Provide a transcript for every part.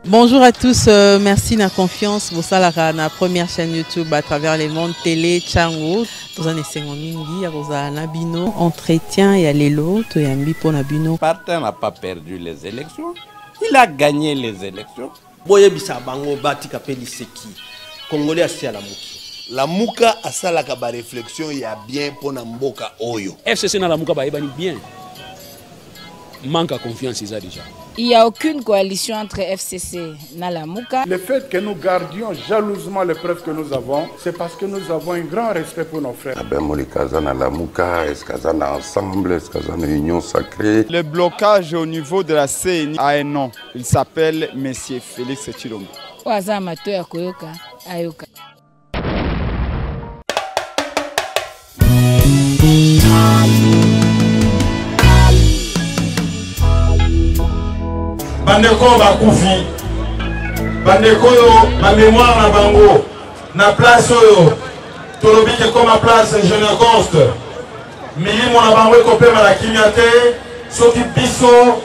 Bonjour à tous, merci de la confiance. Vous savez, la première chaîne YouTube à travers les mondes télé, Tchango. Dans un essai mingi, à Nabino, entretien et à l'élo, tu es un pour Nabino. Martin n'a pas perdu les élections, il a gagné les élections. Boye bisa bango bati kapeli seki. Congolais asi à la muki. La muka asala ka ba réflexion ya bien pour na mboka oyo. FCC na la muka ba ebani bien. Manque à confiance déjà. Il n'y a aucune coalition entre FCC et Nalamuka. Le fait que nous gardions jalousement les preuves que nous avons, c'est parce que nous avons un grand respect pour nos frères. Ensemble, union sacrée. Le blocage au niveau de la CNI a un nom. Il s'appelle Monsieur Félix Tshilombo. Bandeko bakufi bandeko yo ma mémoire na bango na place oyo tolobike comme place Jeune Coste milimo na bango ekopema na kimia te soki biso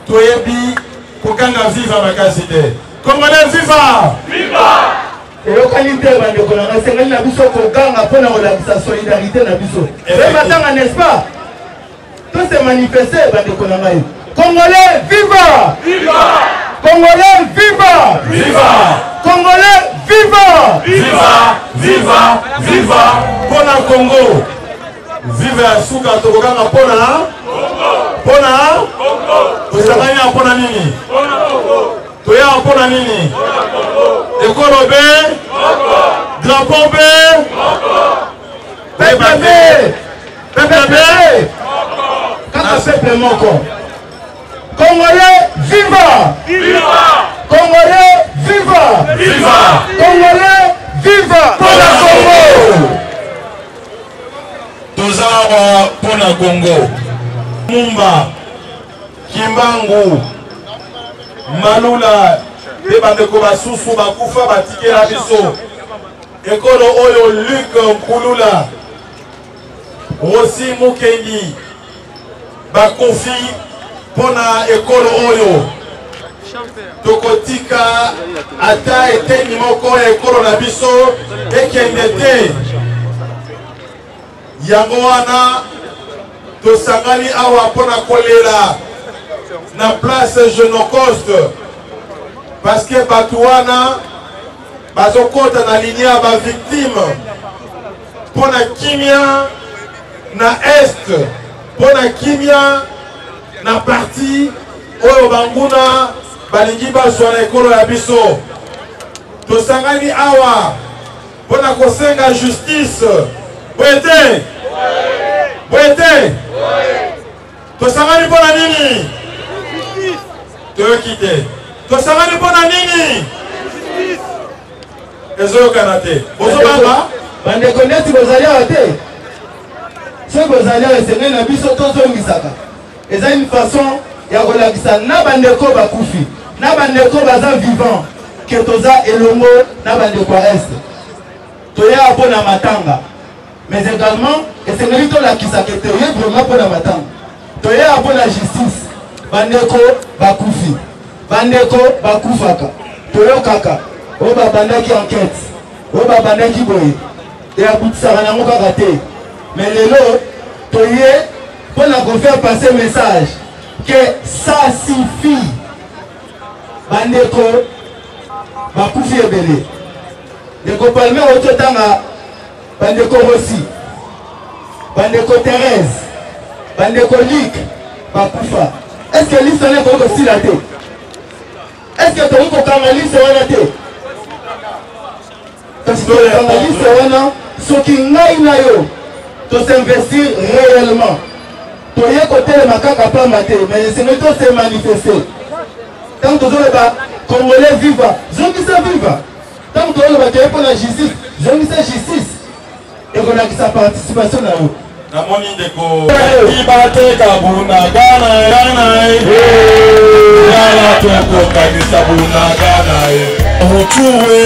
toyebi kokanga viva makasi te. Congolais viva viva eyokani te bandeko na ngasengeli na biso kokanga mpona kolakisa solidarité na biso ematanga n'est-ce pas tous se manifester bandeko na ngai. Congolais viva viva Congolais viva viva Congolais viva viva viva viva pona Congo viva suka tokokanga pona pona osangani ya pona nini toya pona nini ekolo be drapeau be peuple be peuple be kaka peuple moko. Congolais viva viva Congolais viva viva Congolais viva pona Congo tozawa pona Congo Mumba Kimbangu Malula pe bandeko basusu bakufa batikela biso ekolo oyo Luc Nkulula Rossi Mukendi bakofi pona ekolo oyo tokotika ata eteni moko ya ekolo na biso ekende te yango wana tosangani awa pona kolela na place Jeune Coste parce que bato wana bazokota na linie ya bavictime pona kimia na est pona kimia na parti oyo banguna balingi bazwa na ekolo ya biso tosangani awa mpona kosenga justice boyete boyete tosangani mpona nini toyoki te tosangani mpona nini ezoyokana te bozobanga bandeko neti bozali awa te soki bozali awa esengeli na biso tozongisaka. eza une façon ya kolakisa na bandeko bakufi na bandeko baza vivant ke toza elongo na bandeko ya est toya mpona matanga mais également esengeli tolakisa ke toye vraiment mpona matanga toya mpona justice bandeko bakufi bandeko bakufaka toyokaka oyo babandaki enquête oyo babandaki boye eyabutisaka nango kaka te mais lelo toye pour nous faire passer le message que ça suffit. Bandeko, bakufi ebele. Ndeko Palmer ototanga, bandeko Rossi, bandeko Thérèse, bandeko Luc, bakufa. Est-ce que l'histoire n'est pas aussi la tête? Est-ce que tu as dit que l'histoire est la tête? Parce que l'histoire, ce qui n'a pas eu, de s'investir réellement. Toye côté le macaque pas maté, mais c'est nous tous se manifester. Tant que les Congolais vivent, je dis ça viva. Tant que les pour la justice, je dis ça justice. Et qu'on a sa participation là haut. Namoni deko ibate kabuna gana gana gana toko kabisa buna gana mutuwe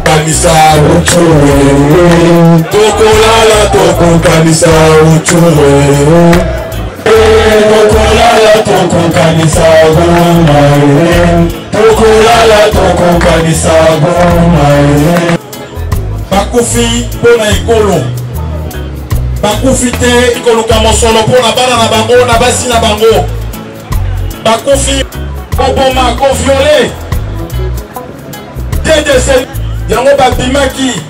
kanisa uchuwe tokolala toko kanisa uchuwe tokolala tokolala tokokanisa goma tokolala tokokanisa goma bakufi mpona ekolo bakufi te ekoluka mosolo mpona bana na bango na basi na bango bakufi koboma koviole dedese yango babimaki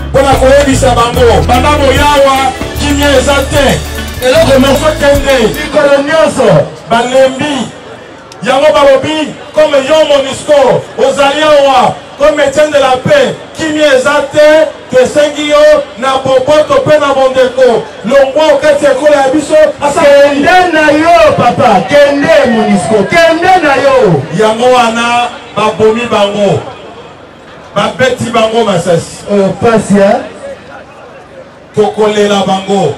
mpona koyebisa bango banda boyawa kimia eza te eloko moko kende likolo nyonso balembi yango balobi comme yo MONUSCO ozali awa comme Etienne de la paix kimia eza te tosengi yo na boboto mpe na bondeko longwa okati ekolo ya biso kende na yo papa kende MONUSCO kende na yo yango wana babomi bango babeti bango masasi pasia tokolela bango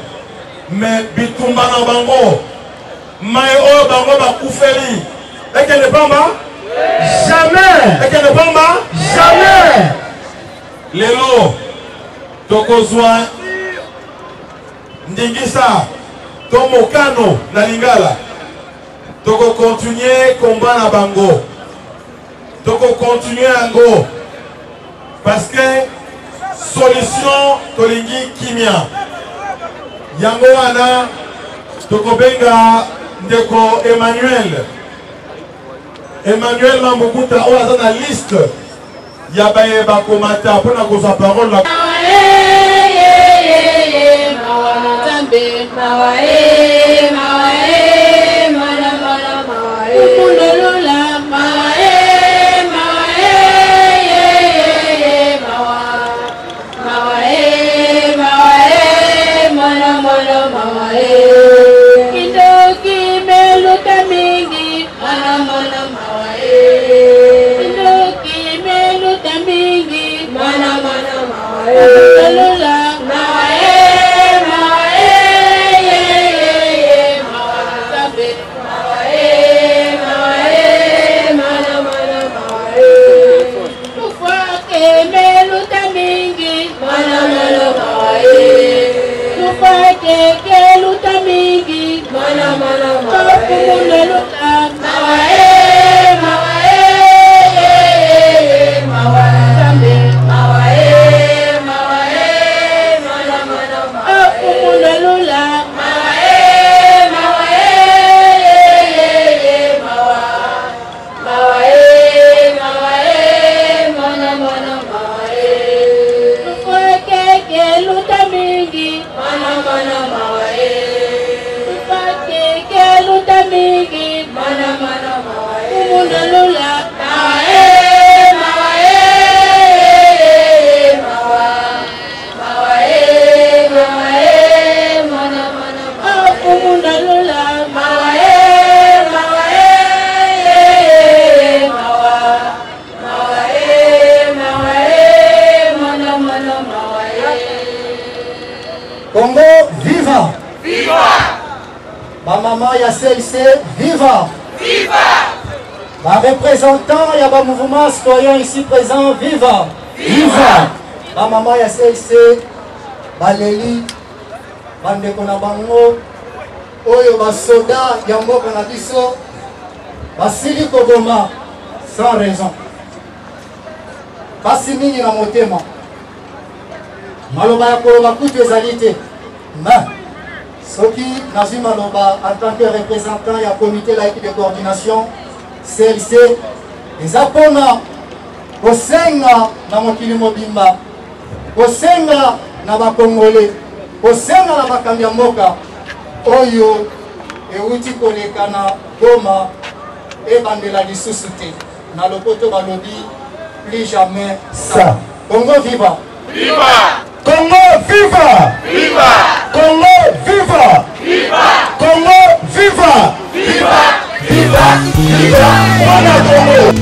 mais bitumba na bango mai oyo bango bakufeli ekende pamba jamais ekende pamba jamais lelo tokozwa ndingisa to mokano na lingala tokokontinue komba na bango tokokontinue yango parce que solution tolingi kimia yango wana tokobenga ndeko Emmanuel Mambukuta oyo aza na liste ya baye bakomata mpona kozwa parole na Congo, viva! Viva! Ma maman, il y a CLC, viva! Viva! Ma représentant, il y a un mouvement citoyen ici présent, viva! Viva! Ma maman, il y a CLC, Baléli, Bandeko na bango, Oyo basoda, Yambo Kanabiso, Basili Koboma, sans raison. Basimini na motema. Maloba ya koloba kutu ezali te. Mais soki nazwi maloba en tant que représentant ya comité laïque de coordination CLC eza mpona kosenga na mokili mobimba, kosenga na bakongole, kosenga na bakambi ya mboka oyo euti koleka na Goma ebandela lisusu te. Na lopoto balobi plus jamais ça. Congo viva! Viva! Congo viva! Viva! Congo viva! Viva! Congo viva! Viva! Viva! Viva! Voilà Congo!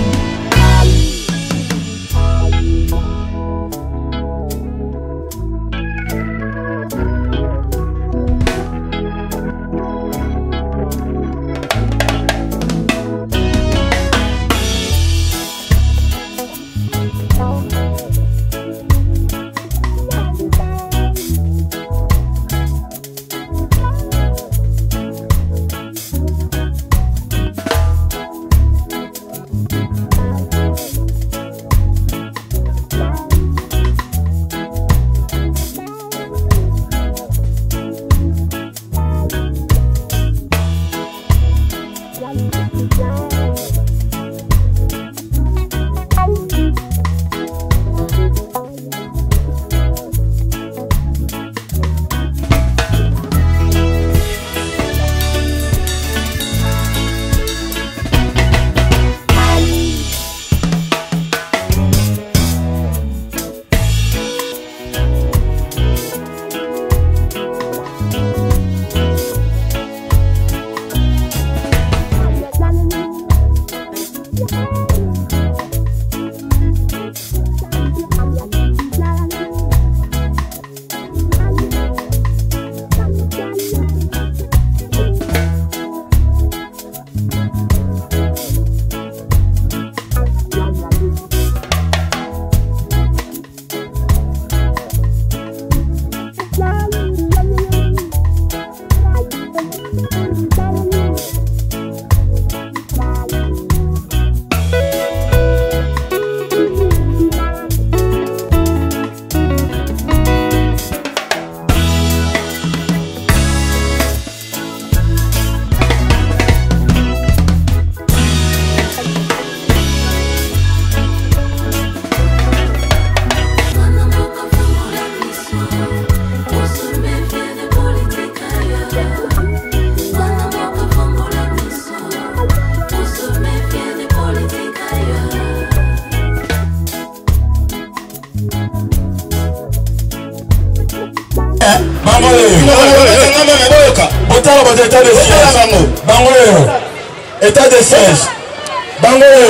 État de siège.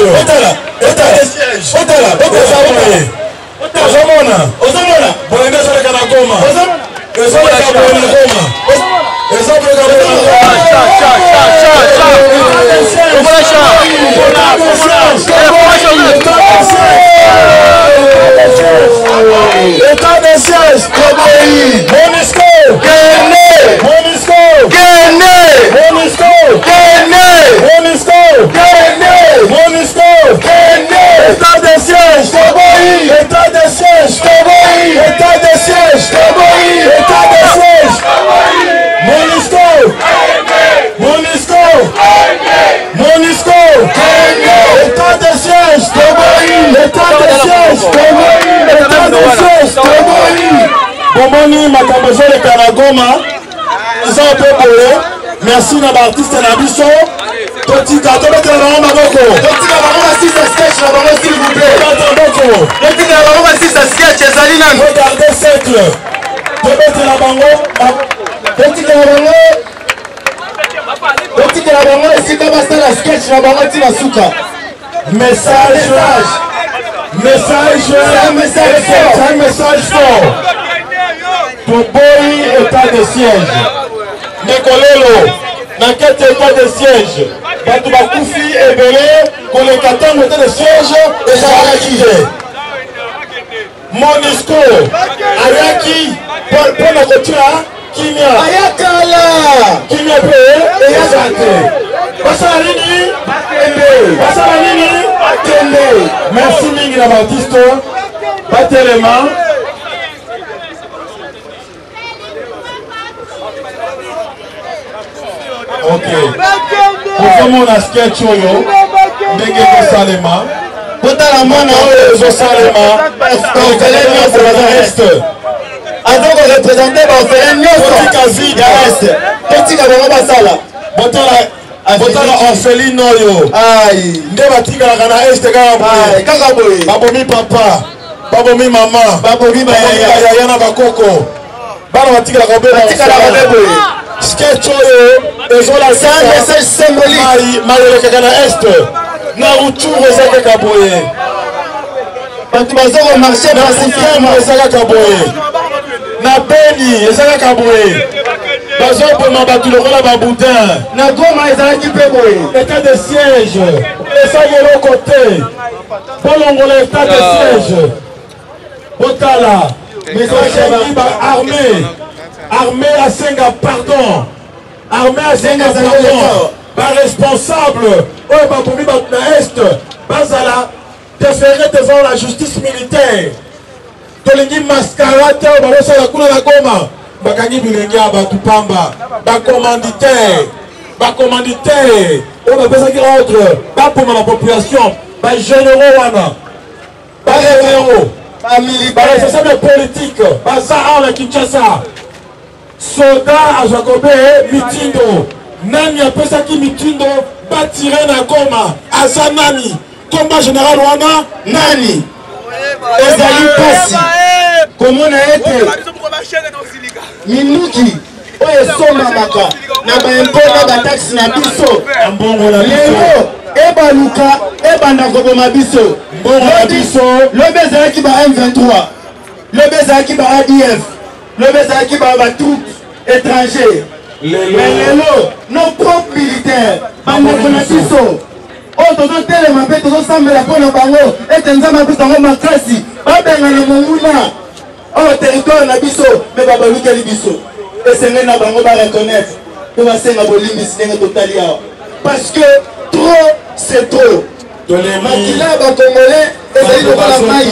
État de siège. Merci na artiste na biso. Totika tobeta na bango maboko. Totika bango basisa sketch na bango s'il vous plaît. Maboko. Totika bango basisa sketch ezali nani. Regardez cercle. Tobeta na bango. Totika na bango. Totika na bango esika basala sketch na bango tina suka. Message fort. Toboyi état de siège. Nicolelo, dans quel état de siège? Batou Bakoufi et Belé, qu'on les 14 états de siège, et ça va activer. Monisco, Ayaki, pour la couture, Kimia. Ayakala, Kimia Pé, et Yazate. Passalini, Passalini, Akende. Merci Mingi la Baptiste. Battez les mains. Ok. Pour mon sketch oyo, ndenge kosalema. Kotala mwana oyo kosalema. Orphelin nyonso baza reste. Azoko représenter ba orphelin nyonso. Totika vide reste. Totika bango basala. Botala orpheline oyo. Aïe. Nde batikalaka na este kaka boye. Kaka boye. Babomi papa. Babomi mama. Babomi yaya na bakoko. Bana batikalaka boye. Batikalaka boye. Sketch oyo ezola c'est un message symbolique mayelekaka na este na ruturo eza kaka boye bato bazoko marché pacifiquement eza kaka boye na Beni eza kaka boye bazoboma bato lokola baboudin na Goma ezalaki mpe boye état de siège esaki eloko te bolongola état de siège botala ezalaki armée à Senga, pardon. Armée à Senga, pardon. Par responsable, Est, Bazala, déféré devant la justice militaire. Tolingi mascarate, Barosa la Kula la Goma. Bakani Bilengi Abatupamba. Bacommanditaire. On a besoin qu'il rentre. Pas pour la population. Pas généraux, Wana. Pas généraux. Pas militaires. Pas responsables politiques. Pas ça, la Kinshasa. Soda à Jacobe mitindo nani apesaki mitindo batire na Goma asa nani combat général wana nani ezali pasi komona ete minuki oyo esomamaka na baimpo na bataxi na biso lelo Ebaluka, Ebandako Mabiso, le Bezaki ba M23, le Bezaki ba ADF, le Bezaki ba troupes étrangers, nos propres militaires, Bandako Mabiso. Oh, tozo telema pe tozo sambela pona bango etenza mabiso ngo makasi babenga na monguna oh territoire na biso me babaluka libiso esenge na bango ba reconnaître que va senga bolimbi sinenge totali awa parce que trop c'est trop makila ba congolais ezali lokola mai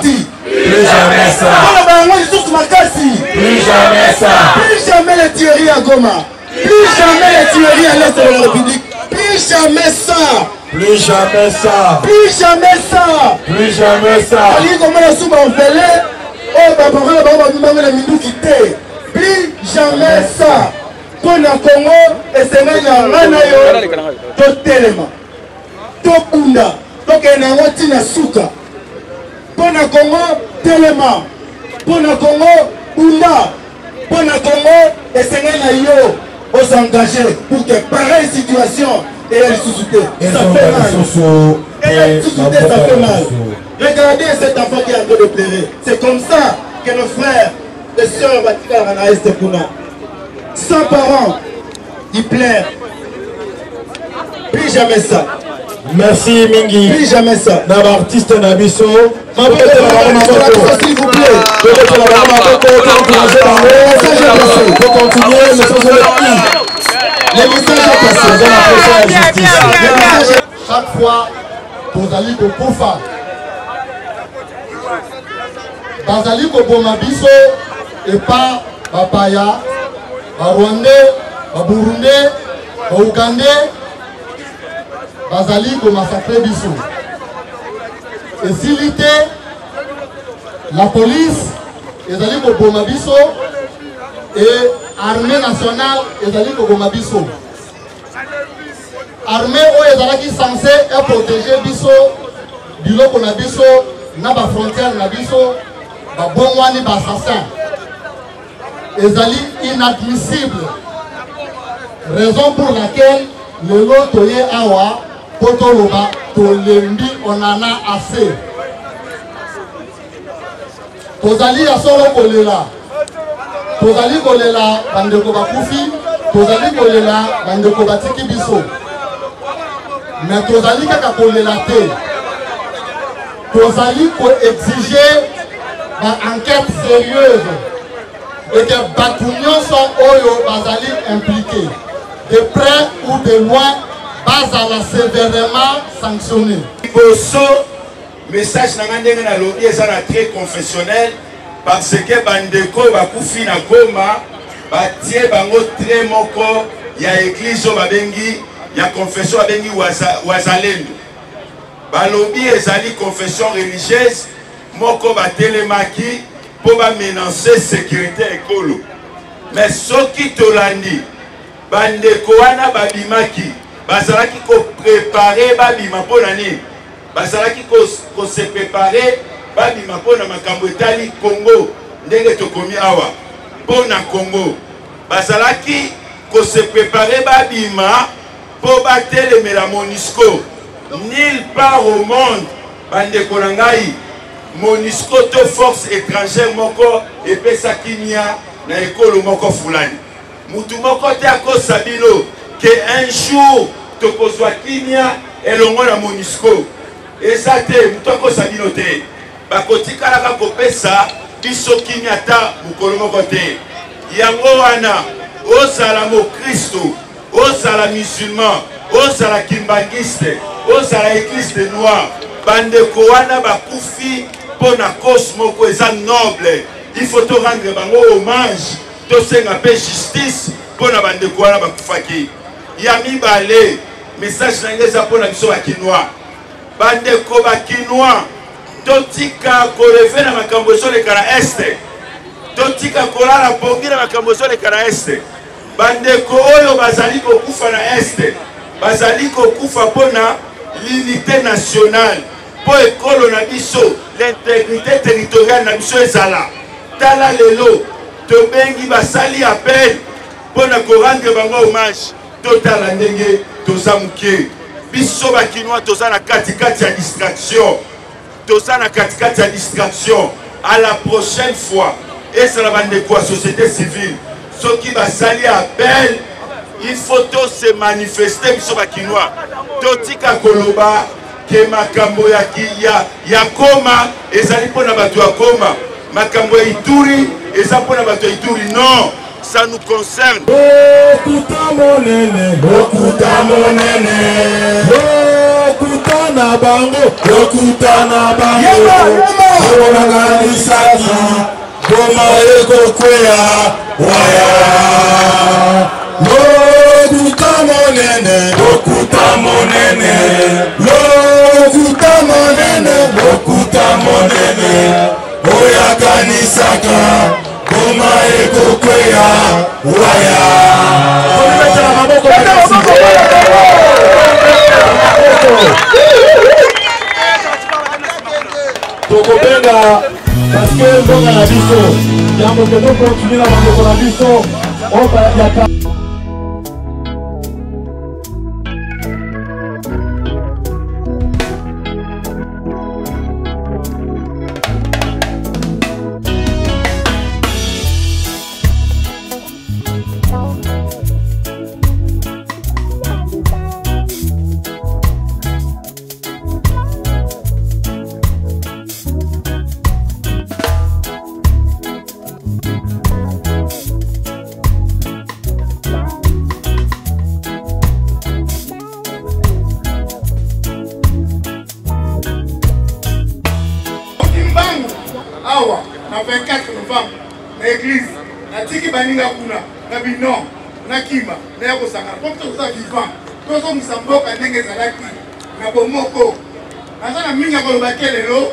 ti plus jamais ça on ba bango lisusu makasi plus jamais ça plus jamais les tueries à Goma plus jamais les tueries à l'est de la République plus jamais ça. Plus jamais ça. Plus jamais ça. Plus jamais ça. Ali comme la soupe en pelé. Oh papa, la minute qui t'est. Plus jamais ça. Pour le Congo et c'est même la to telema. To bunda. To kenango tina suka. Pour le Congo telema. Pour le Congo bunda. Pour le Congo et c'est même yo. On s'engager pour que pareille situation. Et elle suscité, ça fait mal. Et elle suscité, ça fait mal. Regardez cet enfant qui est en train de pleurer. C'est comme ça que nos frères et sœurs Vatican en Est Puna, sans parents, ils pleurent. Plus jamais ça. Merci Mingi. Plus jamais ça. D'abord artiste Nabiso. S'il vous plaît. Pour continuer, mais sans les messages passés. Chaque fois, Bozali Kokufa. Bazali Koboma Biso et pas Bapaya, Rwandais, Burundais, Ougandais, Bazali Komassacré Biso. Et s'il était la police, Ezali Koboma Biso et Armée nationale, Ezali Koboma Biso. Armée qui est censée protéger Biso, Biloko na Biso, na ba frontière na Biso, ba bongwani ba assassin. Ezali inadmissible. Raison pour laquelle le lot toye awa, potoloba, tolembi, on en a assez. Tozali asolo kolela. Tozali kolela bandeko bakufi, tozali kolela bandeko batiki biso. Mais tozali kaka kolela te. Tozali ko exiger une enquête sérieuse et que Batunion sont oyo bazali impliqués. De près ou de loin, bazala sévèrement sanctionné. Message n'angandenge na lobi ezana très confessionnel parce que bandeko bakufi na Goma batie bango très moko ya église babengi ya confession babengi wazalendo balobi ezali confession religieuse moko batelemaki po ba menacer sécurité ekolo mais soki tolandi bandeko wana babimaki bazalaki ko préparer babima pona nini bazalaki ko se préparer babima pona makambo etali Congo ndenge tokomi awa pona Congo bazalaki ko se préparer babima po batelemela MONUSCO nulle part au monde bandeko na ngai MONUSCO to force étrangère moko epesaki nia na ekolo moko fulani mutu moko te akosa bino que un jour tokozwa kinia elongo na MONUSCO eza te mutu akosa bino te bakotikalaka kopesa biso kinia ata mokolo moko te yango wana ozala mokristo ozala musulman ozala kimbangiste ozala église noire bandeko wana bakufi pona cause moko eza noble il faut to rendre bango hommage to senga pe justice pona bandeko wana bakufaki ya mibale message na ngeza pona biso bakinois bandeko bakinois totika koreve na makambo ezoleka na este totika kolala pongi na makambo ezoleka na este bandeko oyo bazali kokufa na este bazali kokufa pona l'unité nationale po ekolo na biso l'intégrité territoriale na biso ezala tala lelo tobengi basali appel pona korendre bango hommage totala ndenge toza moke biso bakinois toza na katikati ya distraction. Toza na katikati ya distraction. À la prochaine fois, et c'est la bande de quoi société civile. Ceux qui va saluer appel, il faut tous se manifester biso bakinois. Totika koloba ke makambo ya koma ezali pona bato ya koma. Makambo ya Ituri eza pona bato ya Ituri. Non, ça nous concerne. Lokuta monene, lokuta monene, lokuta na bango, lokuta na bango. Onaganisaki, goma eko kwea, waya. Lokuta monene, lokuta monene, lokuta monene, lokuta monene. Oya kanisaka, goma eko kwea, waya. Tokobenga parce que mbonga na biso yango tozo continuer na maboko na biso obayaka. Awa, na 24 novembre, na église, na tiki baninga kuna, na bino, na kima, na yako sangana. Comme tout ça vivant, tout ça musamboka ndenge zalaki, na bomoko. Naza na minga koloba kelelo,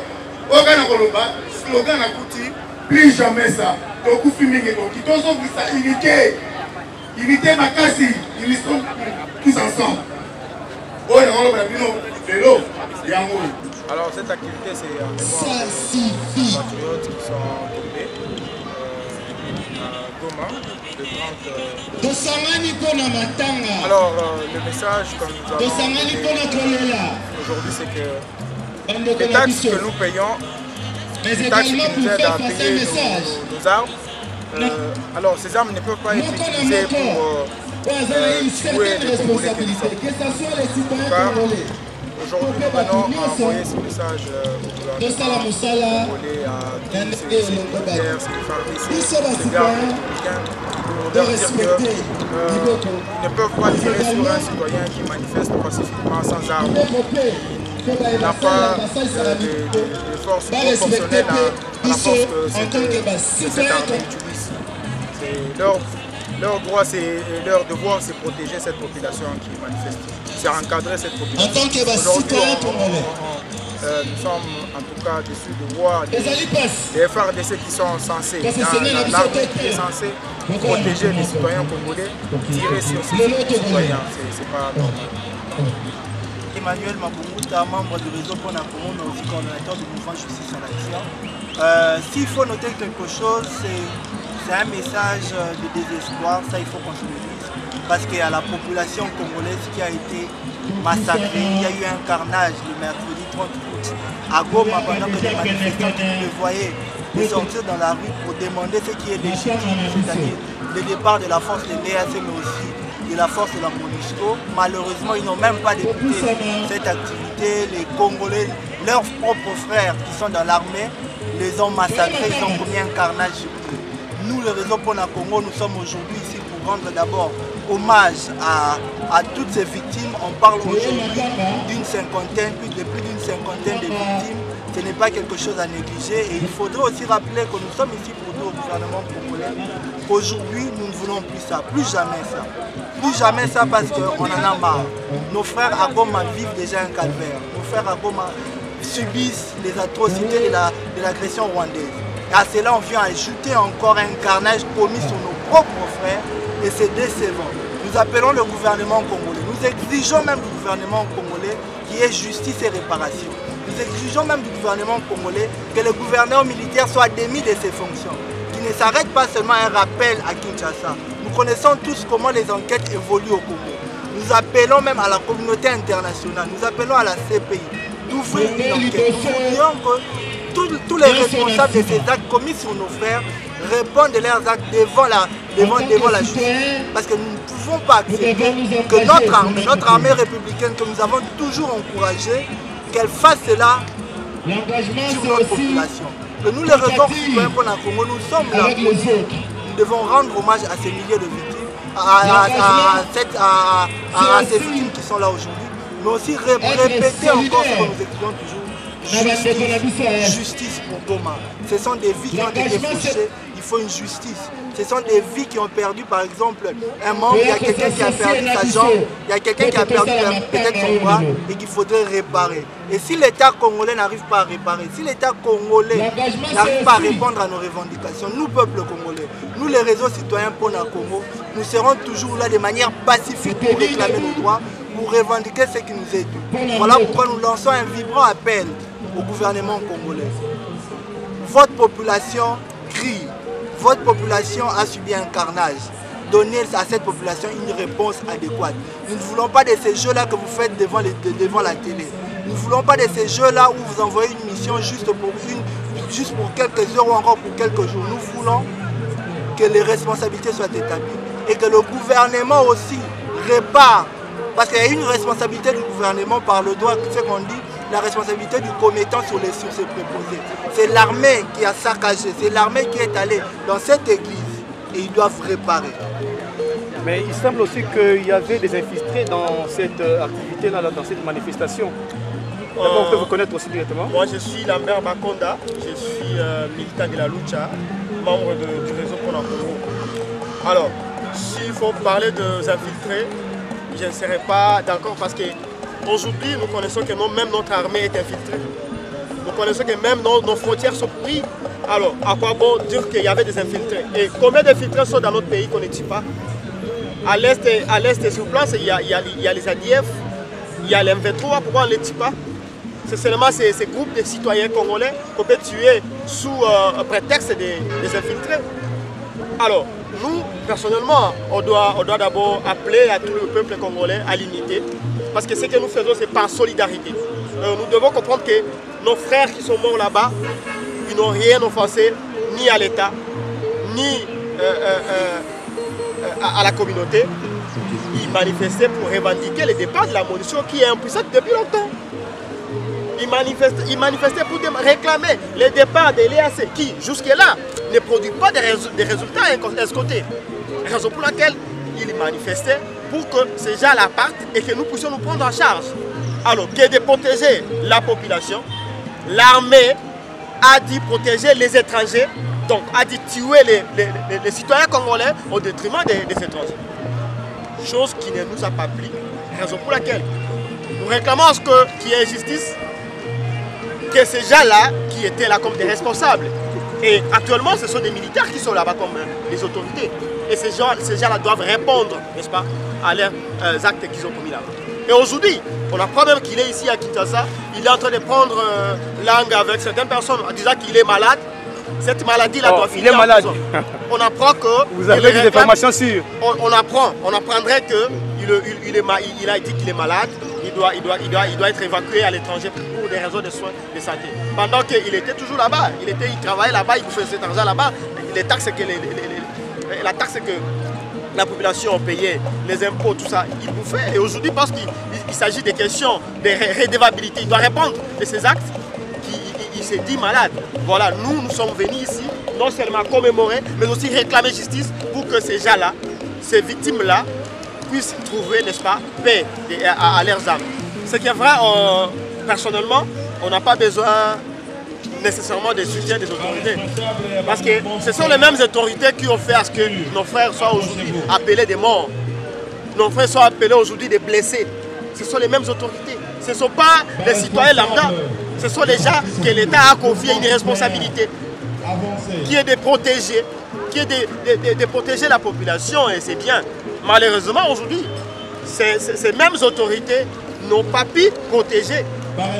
oka na koloba, slogan na kuti, plus jamais ça. Tokufi mingi koki, tout ça visa unité. Unité makasi, ils sont tous ensemble. Oh, na koloba bino, vélo, yango. Alors cette activité c'est en mémoire des patriotes qui sont tombés à Goma le 30. Alors le message que nous avons aujourd'hui c'est que les taxes que nous payons, les taxes qui nous aident à payer nos armes, alors ces armes ne peuvent pas être utilisées pour tuer les Congolais qui nous sommes. Aujourd'hui, nous venons envoyer ce message au gouvernement congolais, à tous ces militaires, ces pharmaciens, ces gardes républicains, pour leur dire qu'ils ne peuvent pas tirer sur un citoyen qui manifeste pacifiquement sans armes. Il n'a pas de force proportionnelle à la force que cette armée utilise. Leur droit, leur devoir, c'est protéger cette population qui manifeste. C'est encadrer cette population. Aujourd'hui, nous sommes en tout cas déçus de voir les FARDC qui sont censés, l'armée qui est censée protéger les citoyens congolais, tirer sur ces citoyens. C'est pas normal. Emmanuel Mabunguta, membre du réseau Pona Congo, mais aussi coordonnateur du mouvement Justice en Action. S'il faut noter quelque chose, c'est un message de désespoir, ça il faut qu'on se le dise, parce qu'il y a la population congolaise qui a été massacrée. Il y a eu un carnage le mercredi 30 août à Goma pendant que les manifestants qui vous le voyez sortir dans la rue pour demander ce qui est légitime, c'est-à-dire le départ de la force de l'EAC mais aussi de la force de la MONUSCO. Malheureusement, ils n'ont même pas écouté cette activité. Les Congolais, leurs propres frères qui sont dans l'armée, les ont massacrés, ils ont commis un carnage. Nous, le réseau Pona Congo, nous sommes aujourd'hui ici pour rendre d'abord hommage à toutes ces victimes. On parle aujourd'hui d'une cinquantaine, plus d'une cinquantaine de victimes. Ce n'est pas quelque chose à négliger et il faudrait aussi rappeler que nous sommes ici pour dire au gouvernement congolais qu'aujourd'hui nous ne voulons plus ça, plus jamais ça. Plus jamais ça parce qu'on en a marre. Nos frères à Goma vivent déjà un calvaire. Nos frères à Goma subissent les atrocités de l'agression rwandaise. Et à cela, on vient ajouter encore un carnage commis sur nos propres frères et c'est décevant. Nous appelons le gouvernement congolais. Nous exigeons même du gouvernement congolais qu'il y ait justice et réparation. Nous exigeons même du gouvernement congolais que le gouverneur militaire soit démis de ses fonctions. Qu'il ne s'arrête pas seulement à un rappel à Kinshasa. Nous connaissons tous comment les enquêtes évoluent au Congo. Nous nous appelons même à la communauté internationale, nous appelons à la CPI d'ouvrir une enquête. Nous voudrions que tous les responsables de ces actes commis sur nos frères répondent de leurs actes devant la justice. Parce que nous ne pouvons pas accepter que notre armée républicaine que nous avons toujours encouragée, qu'elle fasse cela sur notre population. Que nous, les réseaux citoyens pour la Congo, nous sommes là. Nous devons rendre hommage à ces milliers de victimes, à ces victimes qui sont là aujourd'hui, mais aussi répéter encore ce que nous écrivons toujours. Justice pour Goma. Ce sont des vies qui ont été fauchées, il faut une justice. Ce sont des vies qui ont perdu, par exemple, un membre, il y a quelqu'un qui a perdu sa jambe, il y a quelqu'un qui a perdu peut-être son bras et qu'il faudrait réparer. Et si l'État congolais n'arrive pas à réparer, si l'État congolais n'arrive pas à répondre à nos revendications, nous, peuple congolais, nous les réseaux citoyens pour la Congo, nous serons toujours là de manière pacifique pour réclamer nos droits, pour revendiquer ce qui nous est dû. Voilà pourquoi nous lançons un vibrant appel au gouvernement congolais. Votre population crie, votre population a subi un carnage. Donnez à cette population une réponse adéquate. Nous ne voulons pas de ces jeux-là que vous faites devant la télé. Nous ne voulons pas de ces jeux-là où vous envoyez une mission juste pour quelques heures ou encore pour quelques jours. Nous voulons que les responsabilités soient établies et que le gouvernement aussi répare. Parce qu'il y a une responsabilité du gouvernement par le droit, ce qu'on dit, la responsabilité du commettant sur ces préposés. C'est l'armée qui a saccagé, c'est l'armée qui est allée dans cette église et ils doivent réparer. Mais il semble aussi qu'il y avait des infiltrés dans cette activité-là, dans cette manifestation. On peut vous connaître aussi directement. Moi je suis Lambert Makonda, je suis militant de la Lucha, membre du réseau Pona Congo. Alors, s'il faut parler des infiltrés, je ne serai pas d'accord parce qu'aujourd'hui nous connaissons que même notre armée est infiltrée. Nous connaissons que même nos frontières sont prises. Alors, à quoi bon dire qu'il y avait des infiltrés? Et combien d'infiltrés sont dans notre pays qu'on ne dit pas? À l'est sur place, il y a les ADF, il y a l'M23, pourquoi on ne les tue pas? C'est seulement ces groupes de citoyens congolais qu'on peut tuer sous prétexte des infiltrés. Alors, nous, personnellement, on doit d'abord appeler à tout le peuple congolais à l'unité. Parce que ce que nous faisons, c'est par solidarité. Nous devons comprendre que nos frères qui sont morts là-bas, ils n'ont rien offensé ni à l'État, ni à la communauté. Ils manifestaient pour revendiquer le départ de la MONUSCO qui est impuissante depuis longtemps. Ils manifestaient pour réclamer le départ de l'EAC qui, jusque-là, ne produit pas de résultats escomptés. Raison pour laquelle ils manifestaient pour que ces gens-là partent et que nous puissions nous prendre en charge. Alors, que de protéger la population, l'armée a dit protéger les étrangers, donc a dit tuer les citoyens congolais au détriment des étrangers. Chose qui ne nous a pas plu. Raison pour laquelle nous réclamons qu'il y ait justice, que ces gens-là qui étaient là comme des responsables. Et actuellement, ce sont des militaires qui sont là-bas comme les autorités. Et ces gens-là doivent répondre, n'est-ce pas, à leurs actes qu'ils ont commis là. Et aujourd'hui, on apprend même qu'il est ici à Kinshasa, il est en train de prendre langue avec certaines personnes en disant qu'il est malade. Cette maladie-là doit finir. Il est malade. On apprend que... Vous avez des informations sûres? On apprendrait qu'il a dit qu'il est malade. Il doit être évacué à l'étranger pour des raisons de soins de santé. Pendant qu'il était toujours là-bas, il travaillait là-bas, il faisait cet argent là-bas. La taxe que la population payait, les impôts, tout ça, il bouffait. Et aujourd'hui, parce qu'il s'agit des questions de redevabilité, il doit répondre de ces actes. Il s'est dit malade. Voilà, nous sommes venus ici, non seulement commémorer, mais aussi réclamer justice pour que ces gens-là, ces victimes-là, puissent trouver, n'est-ce pas, paix à leurs âmes. Ce qui est vrai, personnellement, on n'a pas besoin nécessairement des soutiens des autorités. Parce que ce sont les mêmes autorités qui ont fait à ce que nos frères soient aujourd'hui appelés des morts. Nos frères soient appelés aujourd'hui des blessés. Ce sont les mêmes autorités. Ce ne sont pas les citoyens lambda. Ce sont les gens que l'État a confié une responsabilité qui est de protéger, de protéger la population, et c'est bien. Malheureusement, aujourd'hui, ces mêmes autorités n'ont pas pu protéger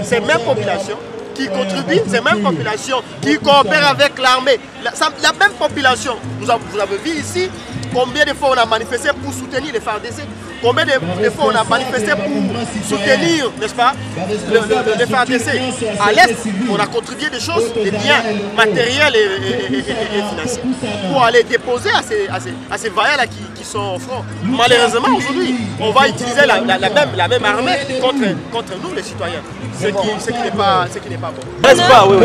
ces mêmes populations qui contribuent, ces mêmes populations qui coopèrent avec l'armée. La même population, vous avez vu ici combien de fois on a manifesté pour soutenir les FARDC, Combien de fois on a manifesté pour soutenir, n'est-ce pas, le FARDC. À l'Est, on a contribué des choses, des biens matériels et financiers pour aller déposer à ces vaillants-là qui sont au front. Malheureusement, aujourd'hui, on va utiliser la même armée contre nous, les citoyens. Ce qui n'est pas bon. N'est-ce pas, oui.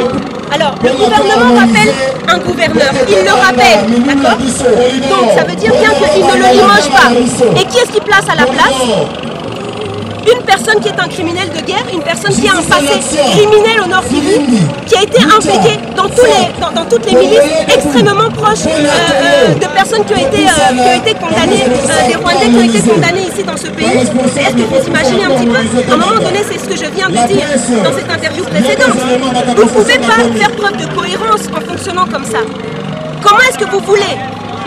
Alors, le gouvernement rappelle un gouverneur. Il le rappelle, d'accord? Donc, ça veut dire bien qu'il ne le limoge pas. Et qui est-ce qui place à la place? Une personne qui est un criminel de guerre, une personne qui a un passé criminel au Nord Kivu, qui a été impliquée dans toutes les milices extrêmement proches de personnes qui ont été condamnées, des Rwandais qui ont été condamnés ici dans ce pays. Est-ce que vous imaginez un petit peu? À un moment donné, c'est ce que je viens de dire dans cette interview précédente. Vous ne pouvez pas faire preuve de cohérence en fonctionnant comme ça. Comment est-ce que vous voulez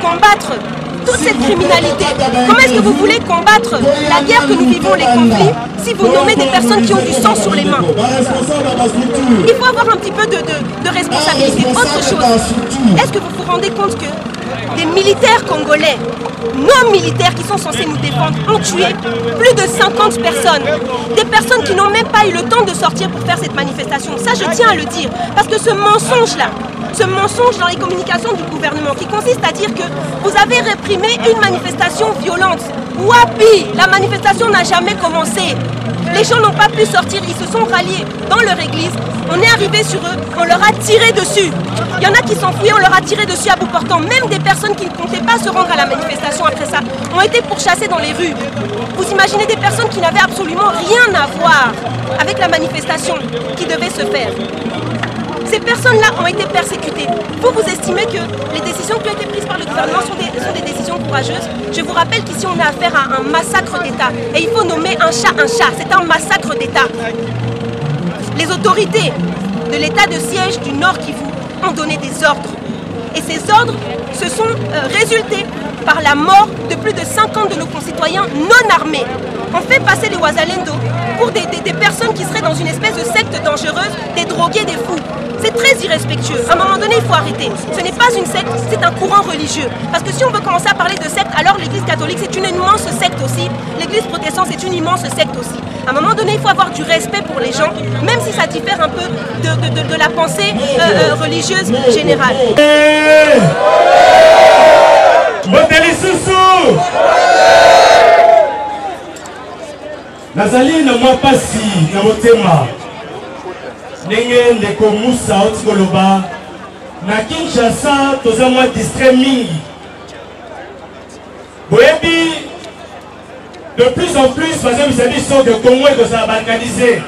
combattre toute cette criminalité? Comment est-ce que vous voulez combattre la guerre que nous vivons, les conflits, si vous nommez des personnes qui ont du sang sur les mains? Il faut avoir un petit peu de responsabilité. Autre chose, est-ce que vous vous rendez compte que des militaires congolais, nos militaires qui sont censés nous défendre, ont tué plus de 50 personnes? Des personnes qui n'ont même pas eu le temps de sortir pour faire cette manifestation. Ça, je tiens à le dire, parce que ce mensonge-là, ce mensonge dans les communications du gouvernement qui consiste à dire que vous avez réprimé une manifestation violente. Wapi, la manifestation n'a jamais commencé. Les gens n'ont pas pu sortir, ils se sont ralliés dans leur église. On est arrivé sur eux, on leur a tiré dessus. Il y en a qui s'enfuyaient, on leur a tiré dessus à bout portant. Même des personnes qui ne comptaient pas se rendre à la manifestation après ça ont été pourchassées dans les rues. Vous imaginez des personnes qui n'avaient absolument rien à voir avec la manifestation qui devait se faire. Ces personnes-là ont été persécutées. Vous estimez que les décisions qui ont été prises par le gouvernement sont des décisions courageuses? Je vous rappelle qu'ici on a affaire à un massacre d'État. Et il faut nommer un chat un chat. C'est un massacre d'État. Les autorités de l'état de siège du Nord Kivu ont donné des ordres. Et ces ordres se sont résultés par la mort de plus de 50 de nos concitoyens non armés. On fait passer les Wazalendo pour des personnes qui seraient dans une espèce de secte dangereuse, des drogués, des fous. C'est très irrespectueux. À un moment donné, il faut arrêter. Ce n'est pas une secte, c'est un courant religieux. Parce que si on veut commencer à parler de secte, alors l'église catholique, c'est une immense secte aussi. L'église protestante, c'est une immense secte aussi. À un moment donné, il faut avoir du respect pour les gens, même si ça diffère un peu de la pensée religieuse générale. Nazali na mwa pasi na motema ndenge ndeko Musa oti koloba na Kinshasa toza mwa distrait mingi boyebi de plus en plus parce que vous savez sont de Congo et que ça va balkaniser.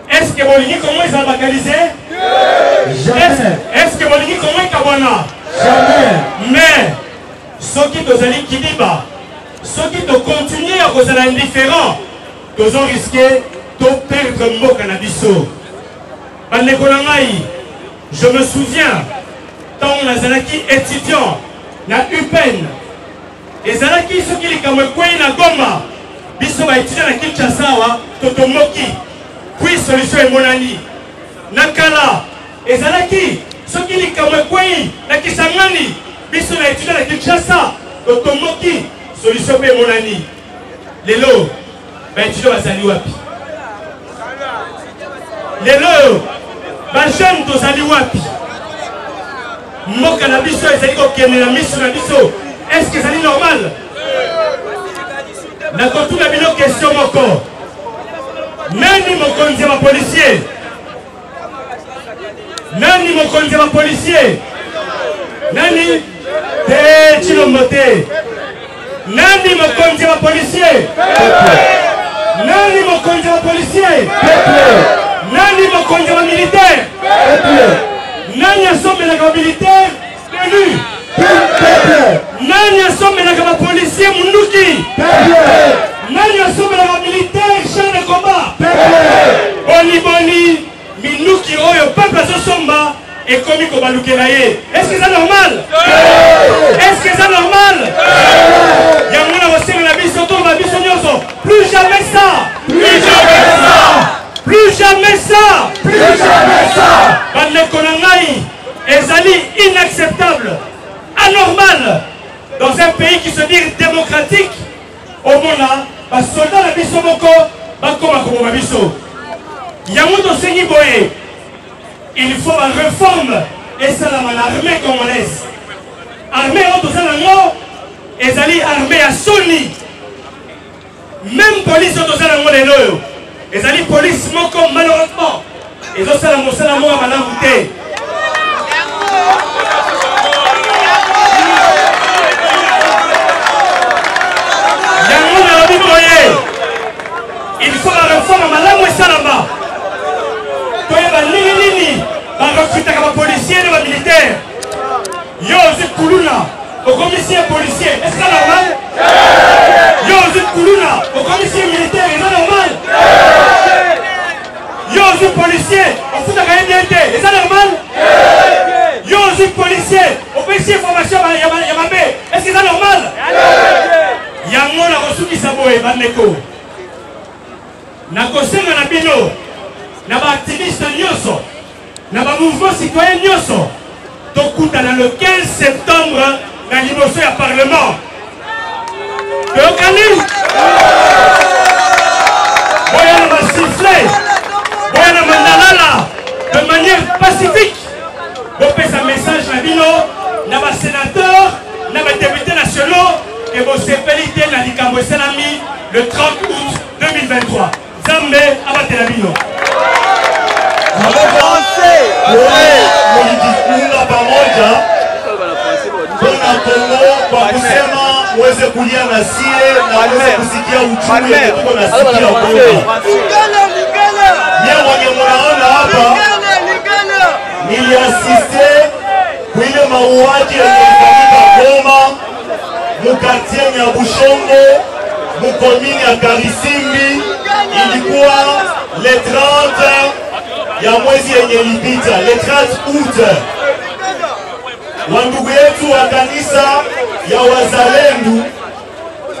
Est-ce que Bolingi Congo est balkanisé? Jamais. Est-ce que Bolingi Congo est Kabwana? Jamais. Mais ceux qui tozali Kidiba, ceux qui te continuent à cause de l'indifférent, ils ont risqué de perdre mon cannabiso. Je me souviens, quand on a Zanaki étudiant, na UPEN, et Zanaki, ceux qui sont na Goma, ils sont étudiants à Kinshasa, Totomoki, puis solution est Monani, Nakala, et Zanaki, ceux qui sont na Kisangani, ils sont étudiants à Kinshasa, Totomoki, solution est Monani. Lelo, étudiants à Zaliwapi. Lelo, jeune tozali wapi mboka na biso ezali kokende na miso na biso. Est-ce que c'est normal? nakotuna bino question moko, nani mokonzi ya bapolisier? Nani mokonzi ya bapolisier? Nani te Chilombo te? Nani mokonzi ya bapolisier? Nani mokonzi ya bapolisier? Nani mokonzi wa militaire? Nani asombelaka ba militaire élu? Nani asombelaka ba policier munduki? Nani asombelaka ba militaire champ de combat? Boni boni minuki oyo peuple azosomba ekomi kobalukela ye. Est-ce que c'est normal? Est-ce que c'est normal? Yango na kosenga na biso to ba biso nyonso. Plus jamais ça. Plus jamais ça. Plus jamais ça! Plus jamais ça! Bandekonangai, ezali inacceptable, anormal, dans un pays qui se dit démocratique, omona basoldat na biso moko bakoma koboma biso yango tosengi boye il faut une réforme esalama na armée congolaise armée oyo tozala yango ezali armée ya soni même police oyo tozala yango lelo oyo ezali police moko malheureusement ezosala mosala moko ya malamu te il faut la réforme malamu esalama toyeba nini barecrutaka bapolicier na bamilitaire yo ozi kuluna okomisi ye policier est-ce que normal yo ozi kuluna okomisi ye militaire eza normal yo ozi policier ofutaka ye bien te eza normal yo ozi policier opesi ye formation ya mabe est-ce que eza normal yango nakosukisa boye bandeko nakosenga na bino na baactiviste nyonso na bamouvement citoyen nyonso tokutana le 15 septembre na liboso ya parlement toyokani boya na basifle boya na mandalala de manière pacifique bopesa message na bino na basénateur na badéputé nationaux ke bosepeli te na likambo esalami le 30 août 2023 Zambe abatela bino kuunga pamoja kuna Kongo kwa kusema uweze kulia na sie na uweze kusikia uchumi ya tuko na sikia Kongo. Nye mwenye munaona hapa niliasiste kuile mauaji yaliyofanyika Goma, mukartie Nyabushongo, mukomini ya Karisimbi, ilikuwa le 30 ya mwezi yenye ilipita, le 30 août. Wandugu yetu wa kanisa ya Wazalendo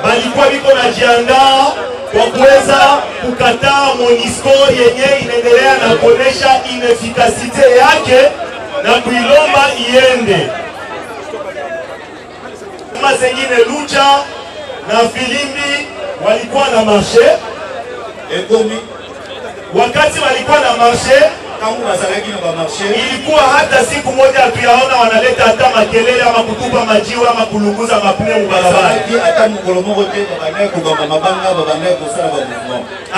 balikuwa biko na jiandaa kwa kuweza kukataa MONUSCO yenye inaendelea na kuonesha inefikasite yake na kuilomba iende. Kama zengine Lucha na Filimbi walikuwa na marshe ekomi. Wakati walikuwa na marshe ilikuwa hata siku moja tuyaona wanaleta hata makelele ama kutupa majiwe ama kulunguza mapine mubarabara.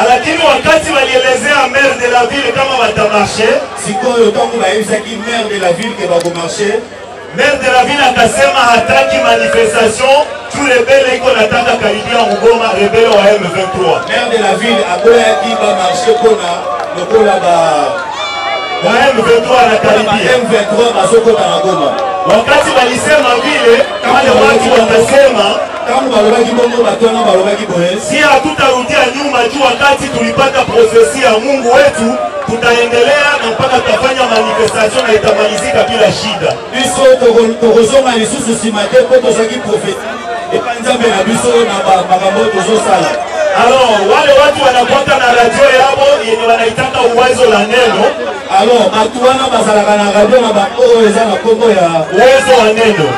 Lakini wakati walielezea maire de la ville kama watamarche, maire de la ville akasema hataki manifestation tu rebelle iko nataka karibia Ngoma rebelle wa M23. Maire de la ville akoya kiba marche kona lokola ba wa M23 na karibia M23 basoko na Ngoma. Wakati walisema vile wale watu wakasema kama balobaki bongo batona balobaki boye si hatutarudia nyuma juu wakati tulipata profesia ya Mungu wetu tutaendelea na mpaka tutafanya manifestation na itamalizika bila shida. Biso tokosoma lisusu simate po tozaki profeti epanzambe na biso na makambo tozosala. Alors wale watu wanakwata na radio yabo yenye wanaitaka uwezo la neno. Alors batu wana bazalaka na radio na bako eza na kombo ya uwezo wa neno.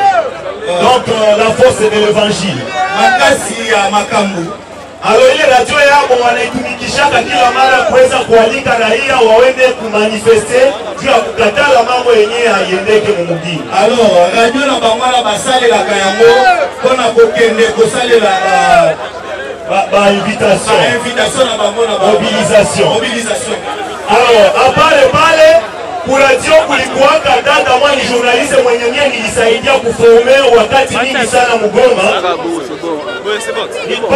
Donc la force de l'évangile. Makasi ya makambu. Alors ile radio yabo wanaitumikishaka kila mara kuweza kualika raia waende kumanifester juu ya kukatala mambo yenyewe haiendeke mumugini. Alors radio na bangwana basale la kayango kona kokende kosalela invitation na bangwana mobilisation. Alors apale pale kuradio kulikuwaka dada mwani journaliste mwenye mie nilisaidia kuforme wakati mingi sana Mugoma.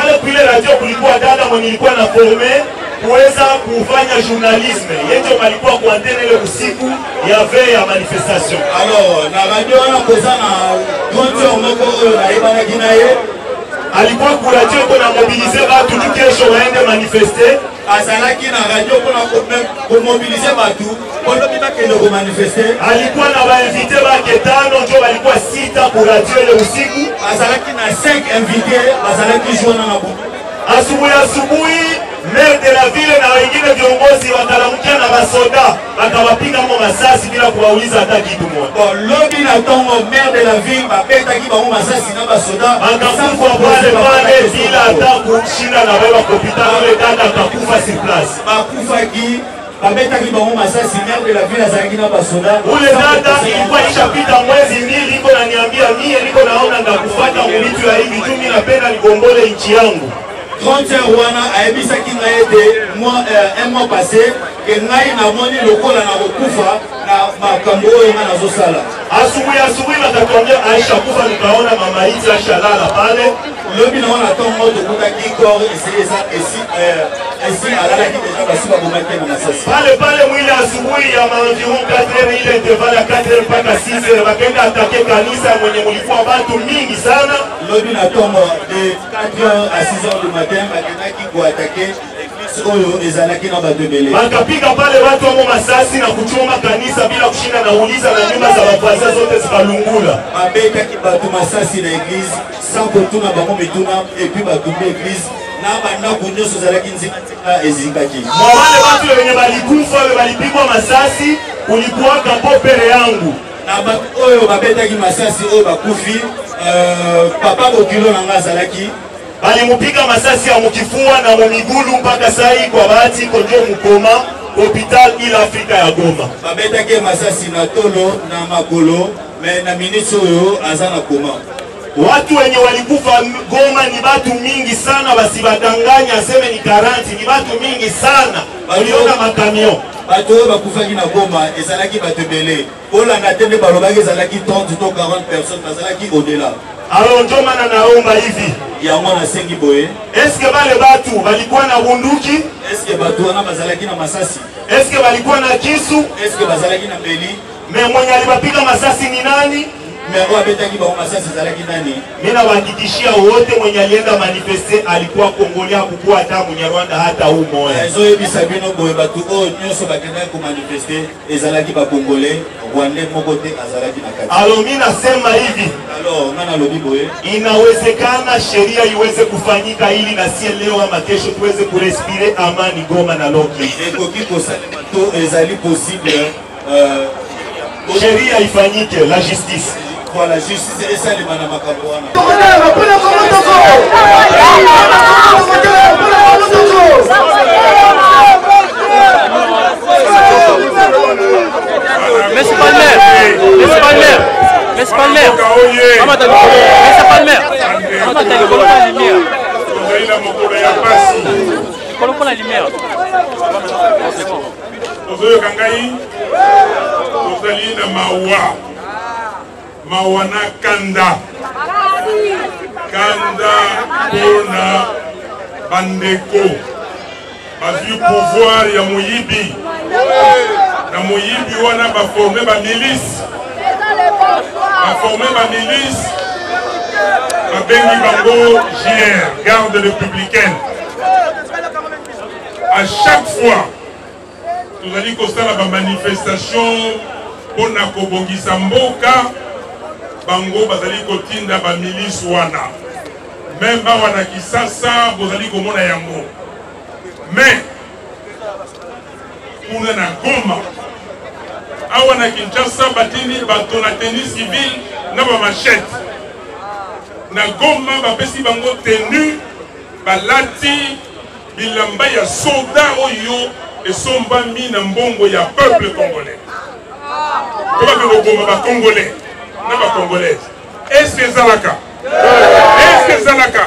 Pale kuile radio kulikuwa dada mwenye nilikuwa na forme kuweza kufanya journalisme. Yeto malikuwa kuantene ile usiku ya veille ya manifestation. Alors na radio wana kozana konti omoko na ibana ginaye alikuwa kuradio kuna mobilize batu ni kesho waende manifester. Azalaki na radio kuna kumobilize batu kondo bibakende ko manifester. Alikuwa na bainvite bake 5 njo walikuwa 6 ku radio ile usiku. Azalaki na 5 invité bazalaki joana na butu. Asubuhi maire de la ville na wengine viongozi wakalamkia na basoda bakawapiga mo masasi bila kuwauliza hata kitu moja. Bon, lobi na tongo maire de la ville babetaki bango masasi na basoda bakakufa pale bila hata kushinda na baba hospitali ile dada akakufa sur place. Bakufaki babetaki bango masasi maire de la ville azalaki na basoda. Ule dada ilikuwa ishapita mwezi mbili iko naniambia mie niko naona ndakufuata mlitu ya hivi tu mimi napenda nigombole nchi yangu. 30 wana ayebisaki ngai ete un mois passé ke ngai namoni lokola na kokufa na makambo oyo ngai nazosala. Asubuhi bakatuambia Aisha kufa, nikaona mama Iti ashalala pale. Lobi naona tongo tokutaki kor esi alalaki deja basi babomaki na masasi. Pale mwile asubuhi ya environ 4h ile intervalle ya 4h mpaka 6h bakenda atake kanisa mwenye mulikuwa watu mingi sana. Lobi na tongo de 4h à 6h du matin bakendaki kuatake oyo ezalaki na bato ebele. Bakapiga pale watu wamo masasi na kuchoma kanisa bila kushinda na uliza na nyumba za wafaza zote zikalungula. Babetaki bato masasi na église sans kotuna bango mituna et puis batumba église na bandako nyonso ezalaki nzika ezingaki. Mwa wale watu wenye balikufa balipigwa masasi kulikuwa kapo pere yangu. Na bato oyo babetaki masasi oyo bakufi papa Bokilo na nga azalaki balimupiga masasi ya mukifua na mumigulu mpaka sai kwa bahati konjo mukoma hospital ila Afrika ya Goma. Babetaki masasi na tolo na makolo me na minute oyo azana koma. Watu wenye walikufa Goma ni batu mingi sana, basibadanganya aseme ni 40, ni batu mingi sana. Waliona makamio. Bato oyo bakufaki na Goma ezalaki bato ebele. Ola na tende balobaki ezalaki 30 to 40 personnes bazalaki au-delà. Alors ndio maana naomba hivi. Yango na sengi boye. Eske bale batu balikuwa na bunduki? Eske batu wana bazalaki na masasi? Eske balikuwa na kisu? Eske bazalaki na beli? Me mwenye alibapiga masasi ni nani? Mero abetaki bango masasi zalaki nani? Mimi nawahakikishia wote mwenye alienda manifeste alikuwa Kongolia, hakukuwa hata Mnyarwanda hata umoja. Ezo yebisa bino boye batu oyo nyonso bakendaki ku manifeste ezalaki ba Congolais, Rwandais moko te azalaki na kati. Alors mimi nasema hivi. Alors ngana lobi boye. Inawezekana sheria iweze kufanyika ili na si leo ama kesho tuweze kurespire amani Goma na Loki. Ekoki kosalema to ezali possible sheria ifanyike, la justice. Voilà, justice et ça les manamakaboana. Monsieur Palmer, Monsieur Palmer, Monsieur Palmer, comment t'as dit? Monsieur Palmer, comment t'as dit? La lumière. La lumière. C'est bon. Ozoyo kangai, ozali na mawa na kanda pona bandeko bazui pouvoir ya moyibi na moyibi wana baforme ba milice babengi bango JR, garde républicaine. À chaque fois nous allons constater la manifestation pour na kobongisa mboka bango bazali kotinda ba milice wana même ba wana kisasa bozali komona yango mais kuna na Goma awa na Kinshasa batini bato na tenue civile na ba machette na Goma bapesi bango tenue balati bilamba ya soda oyo esombami na mbongo ya peuple congolais. Comment que le Congolais, n'a pas Congolaise. Est-ce que Zalaka? Est-ce que Zalaka?